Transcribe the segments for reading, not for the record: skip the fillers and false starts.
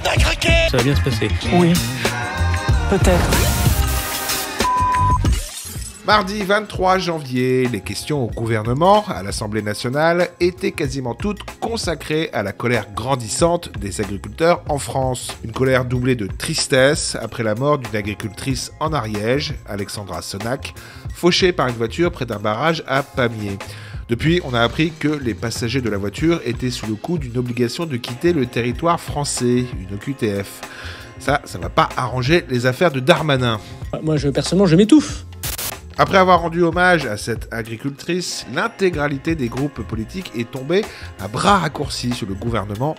t'as craqué. Ça va bien se passer. Oui, peut-être. Mardi 23 janvier, les questions au gouvernement, à l'Assemblée nationale, étaient quasiment toutes consacrées à la colère grandissante des agriculteurs en France. Une colère doublée de tristesse après la mort d'une agricultrice en Ariège, Alexandra Sonac, fauchée par une voiture près d'un barrage à Pamiers. Depuis, on a appris que les passagers de la voiture étaient sous le coup d'une obligation de quitter le territoire français, une OQTF. Ça va pas arranger les affaires de Darmanin. Moi, personnellement, je m'étouffe. Après avoir rendu hommage à cette agricultrice, l'intégralité des groupes politiques est tombée à bras raccourcis sur le gouvernement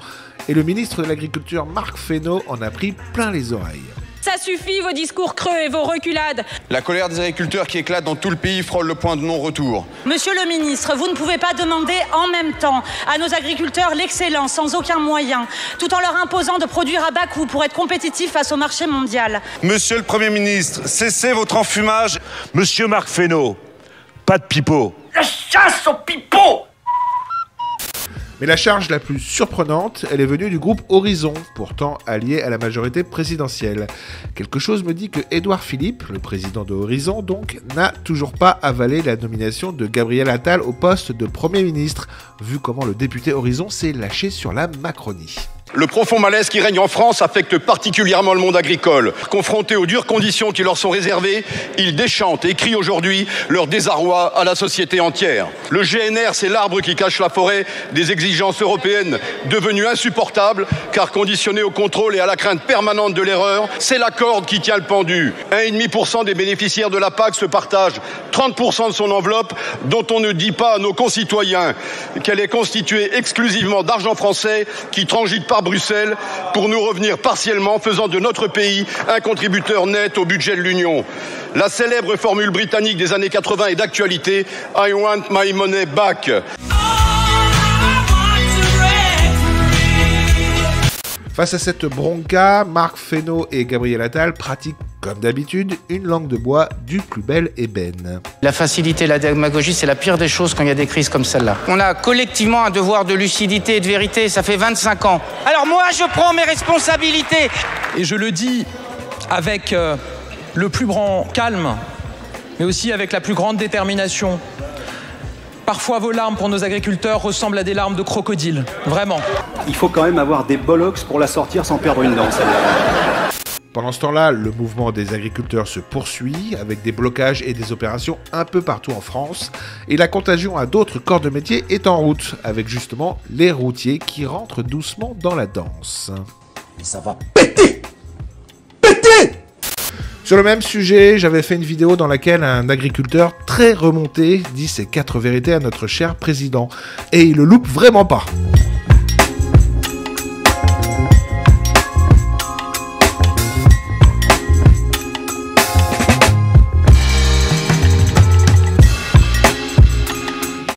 et le ministre de l'Agriculture, Marc Fesneau, en a pris plein les oreilles. Ça suffit, vos discours creux et vos reculades. La colère des agriculteurs qui éclate dans tout le pays frôle le point de non-retour. Monsieur le ministre, vous ne pouvez pas demander en même temps à nos agriculteurs l'excellence sans aucun moyen, tout en leur imposant de produire à bas coût pour être compétitifs face au marché mondial. Monsieur le Premier ministre, cessez votre enfumage. Monsieur Marc Fesneau, pas de pipeau. La chasse au pipeau. Mais la charge la plus surprenante, elle est venue du groupe Horizon, pourtant allié à la majorité présidentielle. Quelque chose me dit que Édouard Philippe, le président de Horizon donc, n'a toujours pas avalé la nomination de Gabriel Attal au poste de Premier ministre, vu comment le député Horizon s'est lâché sur la Macronie. Le profond malaise qui règne en France affecte particulièrement le monde agricole. Confrontés aux dures conditions qui leur sont réservées, ils déchantent et crient aujourd'hui leur désarroi à la société entière. Le GNR, c'est l'arbre qui cache la forêt des exigences européennes, devenues insupportables, car conditionnées au contrôle et à la crainte permanente de l'erreur. C'est la corde qui tient le pendu. 1,5% des bénéficiaires de la PAC se partagent 30% de son enveloppe, dont on ne dit pas à nos concitoyens qu'elle est constituée exclusivement d'argent français qui transite par Bruxelles pour nous revenir partiellement, faisant de notre pays un contributeur net au budget de l'Union. La célèbre formule britannique des années 80 est d'actualité. I want my money back. Face à cette bronca, Marc Fesneau et Gabriel Attal pratiquent, comme d'habitude, une langue de bois du plus bel ébène. La facilité et la démagogie, c'est la pire des choses quand il y a des crises comme celle-là. On a collectivement un devoir de lucidité et de vérité, ça fait 25 ans. Alors moi, je prends mes responsabilités. Et je le dis avec le plus grand calme, mais aussi avec la plus grande détermination. Parfois, vos larmes pour nos agriculteurs ressemblent à des larmes de crocodile. Vraiment. Il faut quand même avoir des bollocks pour la sortir sans perdre une dent, celle-là. Pendant ce temps-là, le mouvement des agriculteurs se poursuit avec des blocages et des opérations un peu partout en France. Et la contagion à d'autres corps de métier est en route, avec justement les routiers qui rentrent doucement dans la danse. Mais ça va péter. Sur le même sujet, j'avais fait une vidéo dans laquelle un agriculteur très remonté dit ses 4 vérités à notre cher président. Et il le loupe vraiment pas.